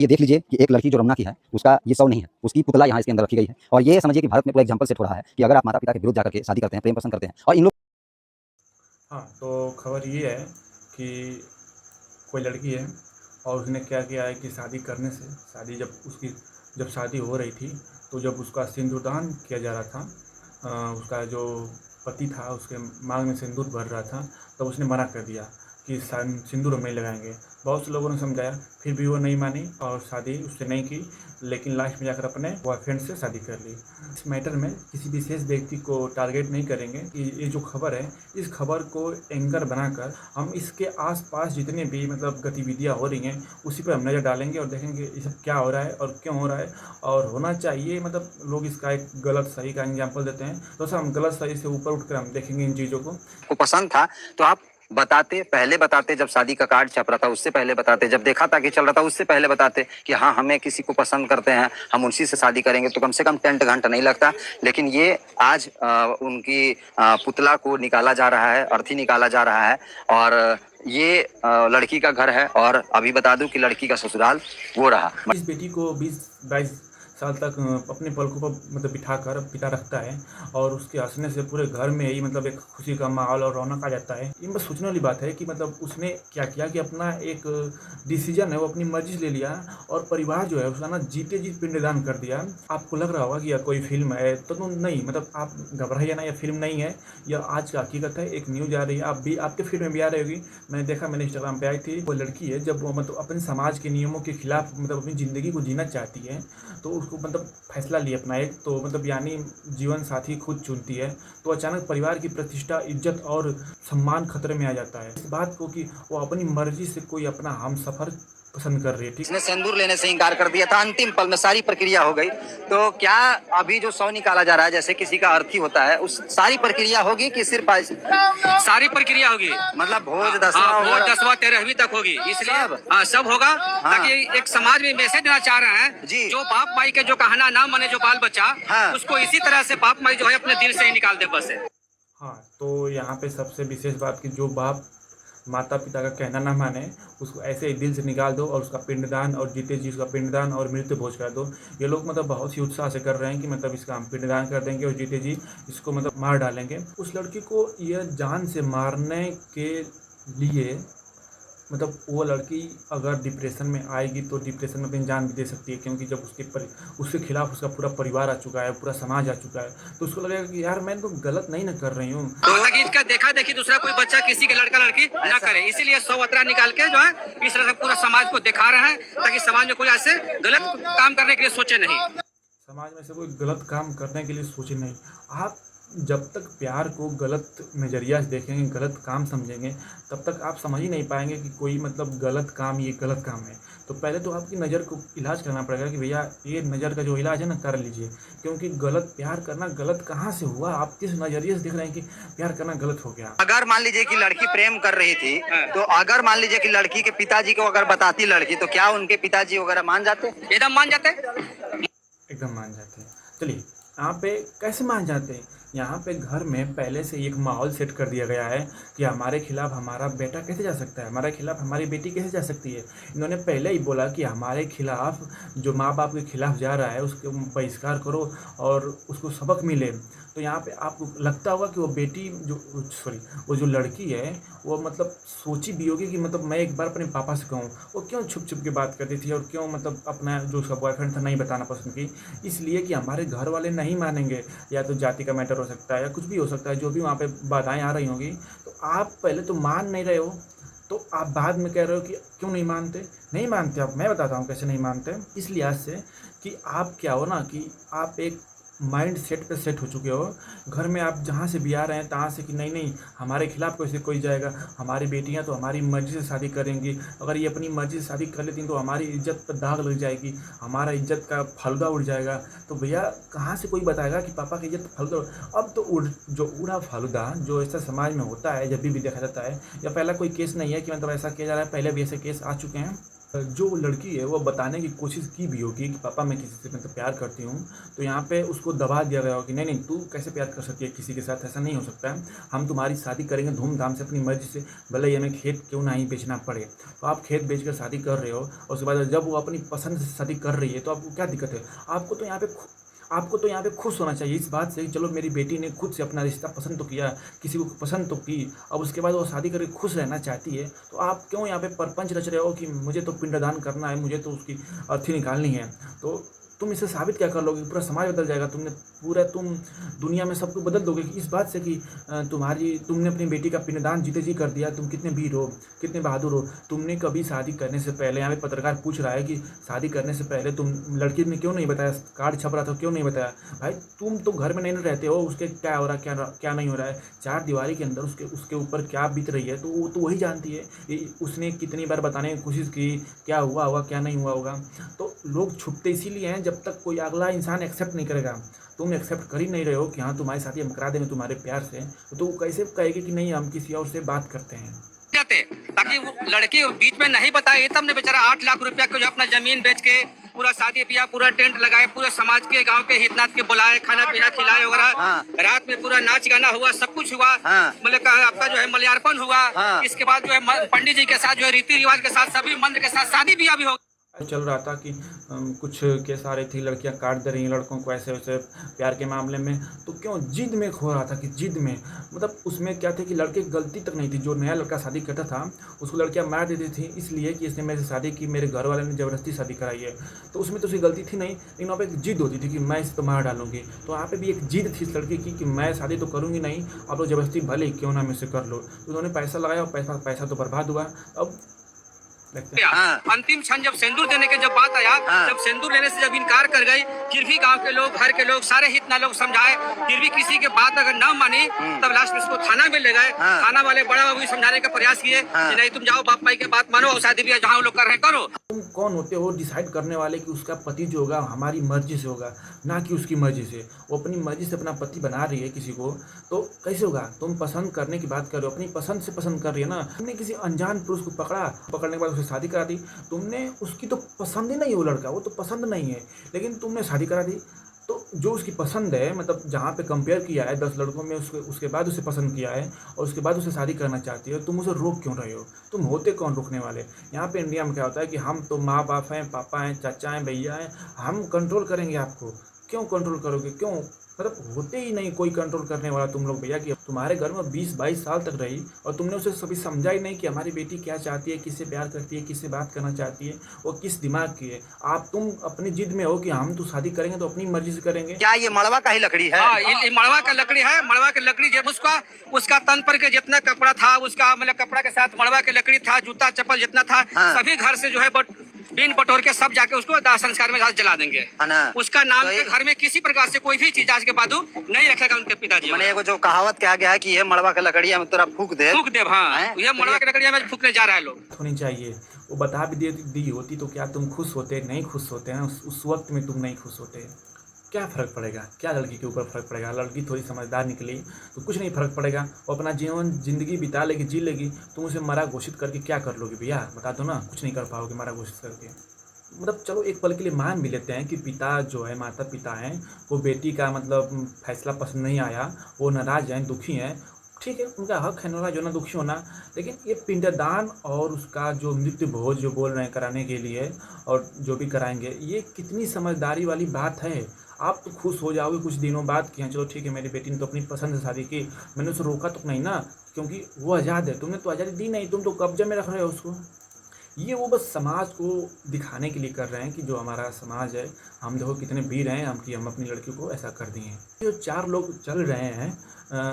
ये देख लीजिए कि एक लड़की जो रमना की है, उसका ये शव नहीं है, उसकी पुतला यहाँ इसके अंदर रखी गई है। और ये समझिए कि भारत में पूरा एग्जाम्पल सेट हो रहा है कि अगर आप माता-पिता के विरुद्ध जाकर के शादी करते हैं, प्रेम पसंद करते हैं और इन लोग हाँ, तो खबर ये है कि कोई लड़की है और उसने क्या किया है कि शादी करने से जब शादी हो रही थी, तो जब उसका सिंदूरदान किया जा रहा था, उसका जो पति था उसके मांग में सिंदूर भर रहा था, तब उसने मना कर दिया कि सिंदूर हम नहीं लगाएंगे। बहुत से लोगों ने समझाया, फिर भी वो नहीं मानी और शादी उससे नहीं की, लेकिन लास्ट में जाकर अपने बॉयफ्रेंड से शादी कर ली। इस मैटर में किसी विशेष व्यक्ति को टारगेट नहीं करेंगे कि ये जो खबर है, इस खबर को एंकर बनाकर हम इसके आसपास जितने भी मतलब गतिविधियां हो रही हैं उसी पर हम नज़र डालेंगे और देखेंगे ये सब क्या हो रहा है और क्यों हो रहा है और होना चाहिए। मतलब लोग इसका एक गलत सही का एग्जाम्पल देते हैं, तो सर हम गलत सही से ऊपर उठकर हम देखेंगे इन चीज़ों को पसंद था तो आप पहले बताते, जब शादी का कार्ड छप रहा था उससे पहले बताते, जब देखा था कि चल रहा था उससे पहले बताते कि हाँ हमें किसी को पसंद करते हैं, हम उसी से शादी करेंगे, तो कम से कम टेंट घंटा नहीं लगता। लेकिन ये आज उनकी पुतला को निकाला जा रहा है, अर्थी निकाला जा रहा है और ये लड़की का घर है और अभी बता दूं कि लड़की का ससुराल वो रहा। इस बेटी को 20-22 साल तक अपने पलकों पर मतलब बिठाकर पिता रखता है और उसके हंसने से पूरे घर में ही मतलब एक खुशी का माहौल और रौनक आ जाता है। ये बस सोचने वाली बात है कि मतलब उसने क्या किया कि अपना एक डिसीजन है वो अपनी मर्जी से ले लिया और परिवार जो है उसका ना जीते जी पिंडदान कर दिया। आपको लग रहा होगा कि यह कोई फिल्म है, तो नहीं, मतलब आप घबराइए ना, यह फिल्म नहीं है, यह आज का हकीकत है। एक न्यूज आ रही है, आप भी आपके फीड में भी आ रही होगी, मैंने देखा, मैंने इंस्टाग्राम पे आई थी। वो लड़की है जब वो मतलब अपने समाज के नियमों के खिलाफ मतलब अपनी ज़िंदगी को जीना चाहती है, तो उसको मतलब फैसला लिया अपना एक, तो मतलब यानी जीवन साथी खुद चुनती है, तो अचानक परिवार की प्रतिष्ठा, इज्जत और सम्मान खतरे में आ जाता है। इस बात को कि वो अपनी मर्जी से कोई अपना हमसफर पसंद कर रही है, ठीक है। इसने सिंदूर लेने से इनकार कर दिया था, अंतिम पल में सारी प्रक्रिया हो गई। तो क्या अभी जो शव निकाला जा रहा है, जैसे किसी का अर्थी होता है, उस सारी प्रक्रिया होगी कि सिर्फ सारी प्रक्रिया होगी, मतलब भोज भोज दसवां 10वां 13वीं तक होगी, इसलिए सब होगा ताकि एक समाज में मैसेज देना चाह रहे हैं जी। जो बाप माई के जो कहना ना माने जो बाल बच्चा, उसको इसी तरह से बाप माई जो है अपने दिल से ही निकाल दे बस। हाँ, तो यहाँ पे सबसे विशेष बात कि जो बाप माता पिता का कहना ना माने उसको ऐसे ही दिल से निकाल दो और उसका पिंडदान और जीते जी उसका पिंडदान और मृत्यु भोज कर दो। ये लोग मतलब बहुत ही उत्साह से कर रहे हैं कि मतलब इसका हम पिंडदान कर देंगे और जीते जी इसको मतलब मार डालेंगे। उस लड़की को यह जान से मारने के लिए मतलब वो लड़की अगर डिप्रेशन में आएगी तो डिप्रेशन में अपनी जान भी दे सकती है, क्योंकि जब उसके खिलाफ उसका पूरा परिवार आ चुका है, पूरा समाज आ चुका है, तो उसको लगेगा कि यार मैं तो गलत नहीं ना कर रही हूँ। ताकि इसका देखा देखी दूसरा कोई बच्चा किसी के लड़का लड़की ना करे, इसीलिए सौवत्रा निकाल के जो है इस तरह से पूरा समाज को दिखा रहे हैं ताकि समाज में कोई ऐसे गलत काम करने के लिए सोचे नहीं। समाज में से कोई गलत काम करने के लिए सोचे नहीं। आप जब तक प्यार को गलत नज़रिया से देखेंगे, गलत काम समझेंगे, तब तक आप समझ ही नहीं पाएंगे कि कोई मतलब गलत काम ये गलत काम है। तो पहले तो आपकी नज़र को इलाज करना पड़ेगा कि भैया ये नज़र का जो इलाज है ना कर लीजिए, क्योंकि गलत प्यार करना गलत कहाँ से हुआ? आप किस नज़रिए से देख रहे हैं कि प्यार करना गलत हो गया? अगर मान लीजिए कि लड़की प्रेम कर रही थी, तो अगर मान लीजिए कि लड़की के पिताजी को अगर बताती लड़की, तो क्या उनके पिताजी वगैरह मान जाते? एकदम मान जाते। एकदम मान जाते हैं। चलिए, यहाँ पे कैसे मान जाते हैं? यहाँ पे घर में पहले से एक माहौल सेट कर दिया गया है कि हमारे खिलाफ हमारा बेटा कैसे जा सकता है, हमारे खिलाफ हमारी बेटी कैसे जा सकती है। इन्होंने पहले ही बोला कि हमारे खिलाफ जो माँ बाप के खिलाफ जा रहा है उसको बहिष्कार करो और उसको सबक मिले। तो यहाँ पे आपको लगता होगा कि वो बेटी वो जो लड़की है वो मतलब सोची भी होगी कि मतलब मैं एक बार अपने पापा से कहूँ। वो क्यों छुप छुप के बात करती थी और क्यों मतलब अपना जो उसका बॉयफ्रेंड था नहीं बताना पसंद की? इसलिए कि हमारे घर वाले नहीं मानेंगे, या तो जाति का मैटर हो सकता है या कुछ भी हो सकता है, जो भी वहाँ पे बाधाएं आ रही होंगी। तो आप पहले तो मान नहीं रहे हो, तो आप बाद में कह रहे हो कि क्यों नहीं मानते? नहीं मानते आप, मैं बताता हूँ कैसे नहीं मानते। इस लिहाज से कि आप क्या हो ना कि आप एक माइंड सेट पे सेट हो चुके हो। घर में आप जहाँ से भी आ रहे हैं तहाँ से कि नहीं नहीं हमारे खिलाफ कैसे कोई जाएगा, हमारी बेटियाँ तो हमारी मर्ज़ी से शादी करेंगी, अगर ये अपनी मर्ज़ी से शादी कर लेती तो हमारी इज्जत पर दाग लग जाएगी, हमारा इज्जत का फालूदा उड़ जाएगा। तो भैया कहाँ से कोई बताएगा कि पापा की इज्जत फालूदा अब तो जो उड़ा फालूदा जो ऐसा समाज में होता है जब भी देखा जाता है, या पहला कोई केस नहीं है कि मतलब ऐसा किया जा रहा है, पहले भी ऐसे केस आ चुके हैं। जो लड़की है वो बताने की कोशिश की भी होगी कि पापा मैं किसी से मतलब प्यार करती हूँ, तो यहाँ पे उसको दबा दिया गया हो कि नहीं नहीं तू कैसे प्यार कर सकती है किसी के साथ, ऐसा नहीं हो सकता है, हम तुम्हारी शादी करेंगे धूमधाम से अपनी मर्जी से, भले ही हमें खेत क्यों ना ही बेचना पड़े। तो आप खेत बेच कर शादी कर रहे हो और उसके बाद जब वो अपनी पसंद से शादी कर रही है तो आपको क्या दिक्कत है? आपको तो यहाँ पे खुश होना चाहिए इस बात से कि चलो मेरी बेटी ने खुद से अपना रिश्ता पसंद तो किया, किसी को पसंद तो की, अब उसके बाद वो शादी करके खुश रहना चाहती है, तो आप क्यों यहाँ पे परपंच रच रहे हो कि मुझे तो पिंडदान करना है, मुझे तो उसकी अर्थी निकालनी है। तो तुम इसे साबित क्या कर लोगे? पूरा समाज बदल जाएगा, तुम दुनिया में सबको बदल दोगे कि इस बात से कि तुमने अपनी बेटी का पिंडदान जीते जी कर दिया। तुम कितने वीर हो, कितने बहादुर हो। तुमने कभी शादी करने से पहले, यहाँ पे पत्रकार पूछ रहा है कि शादी करने से पहले तुम लड़की ने क्यों नहीं बताया, कार्ड छप रहा था क्यों नहीं बताया? भाई तुम तो घर में नहीं रहते हो, उसके क्या हो रहा है क्या नहीं हो रहा है, चार दीवारी के अंदर उसके ऊपर क्या बीत रही है तो वो तो वही जानती है। उसने कितनी बार बताने की कोशिश की क्या हुआ होगा क्या नहीं हुआ होगा। तो लोग छुपते इसीलिए हैं जब तक कोई अगला इंसान एक्सेप्ट नहीं करेगा। तुम एक्सेप्ट कर ही नहीं रहे हो कि हाँ तुम्हारी शादी हम करा देंगे तुम्हारे प्यार से, तो वो कैसे कहेगी कि नहीं हम किसी और से बात करते हैं। जाते ताकि वो लड़की बीच में नहीं बताए, तब ने बेचारा 8 लाख रुपया को जो अपना जमीन बेच के पूरा शादी किया, पूरा टेंट लगाए, पूरे समाज के गांव के हितनाथ के बुलाए, खाना पीना खिलाए वगैरह। हाँ। रात में पूरा नाच गाना हुआ, सब कुछ हुआ। हाँ। मतलब आपका जो है मल्यार्पण हुआ। हाँ। इसके बाद जो है पंडित जी के साथ जो है रीति रिवाज के साथ सभी मंत्र के साथ शादी ब्याह भी हो चल रहा था कि कुछ केस आ रही थी, लड़कियां काट दे रही हैं लड़कों को ऐसे वैसे प्यार के मामले में, तो क्यों जिद में खो रहा था कि जिद में मतलब उसमें क्या थे कि लड़के की गलती तक नहीं थी। जो नया लड़का शादी करता था उसको लड़कियां मार देती थी इसलिए कि इसने मेरे से शादी की, मेरे घर वाले ने ज़बरदस्ती शादी कराई है, तो उसमें तो उसकी गलती थी नहीं, लेकिन वहाँ पर एक जिद होती थी कि मैं इसे तो मार डालूंगी। तो वहाँ पर भी एक जिद थी इस लड़के की कि मैं शादी तो करूँगी नहीं, आप लोग ज़बरदस्ती भले ही क्यों ना मुझसे कर लो। तो उन्होंने पैसा लगाया और पैसा तो बर्बाद हुआ। अब हाँ। अंतिम क्षण जब सिंदूर देने के जब बात आया, हाँ। जब सिंदूर लेने से जब इनकार कर गई, फिर भी गांव के लोग, घर के लोग, सारे हितना लोग समझाए, फिर भी किसी के बात अगर न मानी तब लास्ट में उसको थाना में ले गए। हाँ। थाना वाले बड़ा बाबू समझाने का प्रयास किए कि नहीं तुम जाओ बाप भाई के बात मानो और शादी ब्याह जहाँ लोग कर रहे हैं करो। तुम कौन होते हो डिसाइड करने वाले कि उसका पति जो होगा हमारी मर्जी से होगा, ना कि उसकी मर्जी से। वो अपनी मर्जी से अपना पति बना रही है किसी को, तो कैसे होगा? तुम पसंद करने की बात कर रहे हो, अपनी पसंद से पसंद कर रही है ना। तुमने किसी अनजान पुरुष को पकड़ने के बाद उसे शादी करा दी। तुमने उसकी तो पसंद ही नहीं है, वो लड़का वो तो पसंद नहीं है, लेकिन तुमने शादी करा दी। तो जो उसकी पसंद है, मतलब जहाँ पे कंपेयर किया है 10 लड़कों में, उसके बाद उसे पसंद किया है और उसके बाद उसे शादी करना चाहती है, तुम उसे रोक क्यों रहे हो? तुम होते कौन रोकने वाले? यहाँ पे इंडिया में क्या होता है कि हम तो माँ बाप हैं, पापा हैं, चाचा हैं, भैया हैं, हम कंट्रोल करेंगे आपको। क्यों कंट्रोल करोगे? क्यों? मतलब होते ही नहीं कोई कंट्रोल करने वाला तुम लोग भैया कि तुम्हारे घर में 20-22 साल तक रही और तुमने उसे कभी समझा ही नहीं कि हमारी बेटी क्या चाहती है, किससे प्यार करती है, किससे बात करना चाहती है, वो किस दिमाग की है। तुम अपनी जिद में हो कि हम तो शादी करेंगे तो अपनी मर्जी से करेंगे। क्या ये मड़वा का ही लकड़ी है? हाँ, ये मड़वा का लकड़ी है। मड़वा की लकड़ी जब उसका तन पर के जितना कपड़ा था, उसका मतलब कपड़ा के साथ मड़वा की लकड़ी था, जूता चप्पल जितना था, हाँ। सभी घर से जो है बीन बटोर के सब जाके उसको दाह संस्कार में जला देंगे। है ना? उसका नाम तो के घर में किसी प्रकार से कोई भी चीज आज के बाद नहीं रखेगा उनके पिताजी। मैंने एगो जो कहावत कहा गया है कि ये मड़वा का लकड़ी हम तोरा फूक दे। हाँ, हैं? ये मड़वा की लकड़ी में फूकने जा रहा है लोग। होनी चाहिए। वो बता भी दी होती तो क्या तुम खुश होते? नहीं खुश होते हैं उस वक्त में, तुम नहीं खुश होते। क्या फ़र्क पड़ेगा? क्या लड़की के ऊपर फ़र्क पड़ेगा? लड़की थोड़ी समझदार निकली तो कुछ नहीं फ़र्क पड़ेगा, वो अपना ज़िंदगी बिता लेगी, जी लेगी। तुम उसे मरा घोषित करके क्या कर लोगे भैया? बता दो ना, कुछ नहीं कर पाओगे मरा घोषित करके। मतलब चलो एक पल के लिए मान भी लेते हैं कि पिता जो है, माता पिता हैं, वो बेटी का मतलब फैसला पसंद नहीं आया, वो नाराज़ हैं, दुखी हैं, ठीक है, उनका हक है नाराज़ होना, दुखी होना। लेकिन ये पिंडदान और उसका जो मृत्यु भोज जो बोल रहे हैं कराने के लिए और जो भी कराएंगे, ये कितनी समझदारी वाली बात है। आप तो खुश हो जाओगे कुछ दिनों बाद कि हाँ चलो ठीक है, मेरी बेटी ने तो अपनी पसंद से शादी की, मैंने उसे रोका तो नहीं ना, क्योंकि वो आज़ाद है। तुमने तो आज़ादी दी नहीं, तुम तो कब्जे में रख रहे हो उसको। ये वो बस समाज को दिखाने के लिए कर रहे हैं कि जो हमारा समाज है, हम देखो कितने वीर हैं हम अपनी लड़की को ऐसा कर दिए हैं। जो 4 लोग चल रहे हैं,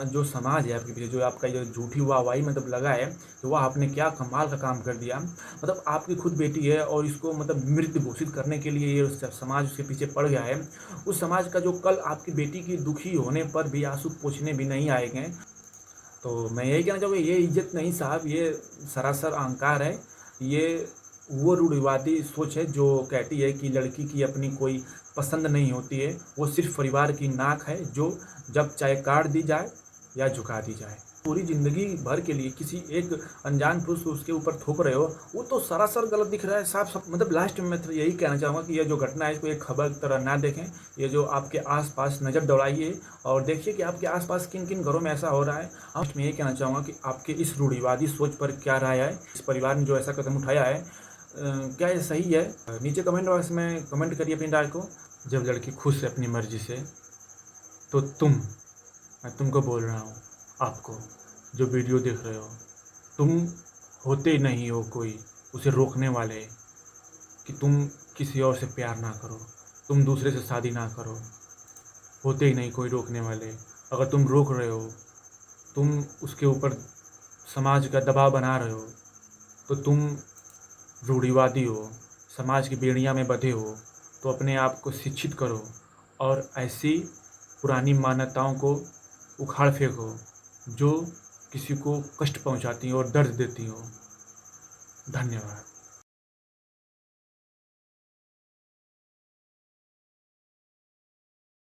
जो समाज है आपके पीछे, जो आपका जो झूठी वाहवाही मतलब लगा है, तो वह आपने क्या कमाल का काम कर दिया। मतलब आपकी खुद बेटी है और इसको मतलब मृत घोषित करने के लिए ये समाज उसके पीछे पड़ गया है। उस समाज का जो कल आपकी बेटी की दुखी होने पर भी आंसू पोंछने भी नहीं आएंगे। तो मैं यही कहना चाहूँगा, ये इज्जत नहीं साहब, ये सरासर अहंकार है। ये वो रूढ़िवादी सोच है जो कहती है कि लड़की की अपनी कोई पसंद नहीं होती है, वो सिर्फ परिवार की नाक है जो जब चाहे काट दी जाए या झुका दी जाए। पूरी ज़िंदगी भर के लिए किसी एक अनजान पुरुष को उसके ऊपर थोप रहे हो, वो तो सरासर गलत दिख रहा है, साफ-साफ। मतलब लास्ट में मैं तो यही कहना चाहूँगा कि ये जो घटना है इसको एक खबर की तरह ना देखें। ये जो आपके आस-पास नज़र दौड़ाइए और देखिए कि आपके आस-पास किन-किन घरों में ऐसा हो रहा है। लास्ट में यही कहना चाहूँगा कि आपके इस रूढ़िवादी सोच पर क्या राय है? इस परिवार ने जो ऐसा कदम उठाया है क्या ये सही है? नीचे कमेंट बॉक्स में कमेंट करिए अपनी राय को। जब लड़की खुश है अपनी मर्ज़ी से, तो मैं तुमको बोल रहा हूँ, आपको जो वीडियो देख रहे हो, तुम होते नहीं हो कोई उसे रोकने वाले कि तुम किसी और से प्यार ना करो, तुम दूसरे से शादी ना करो। होते ही नहीं कोई रोकने वाले। अगर तुम रोक रहे हो, तुम उसके ऊपर समाज का दबाव बना रहे हो, तो तुम रूढ़िवादी हो, समाज की बेड़ियाँ में बंधे हो। तो अपने आप को शिक्षित करो और ऐसी पुरानी मान्यताओं को उखाड़ फेंको जो किसी को कष्ट पहुंचाती हो और दर्द देती हो। धन्यवाद।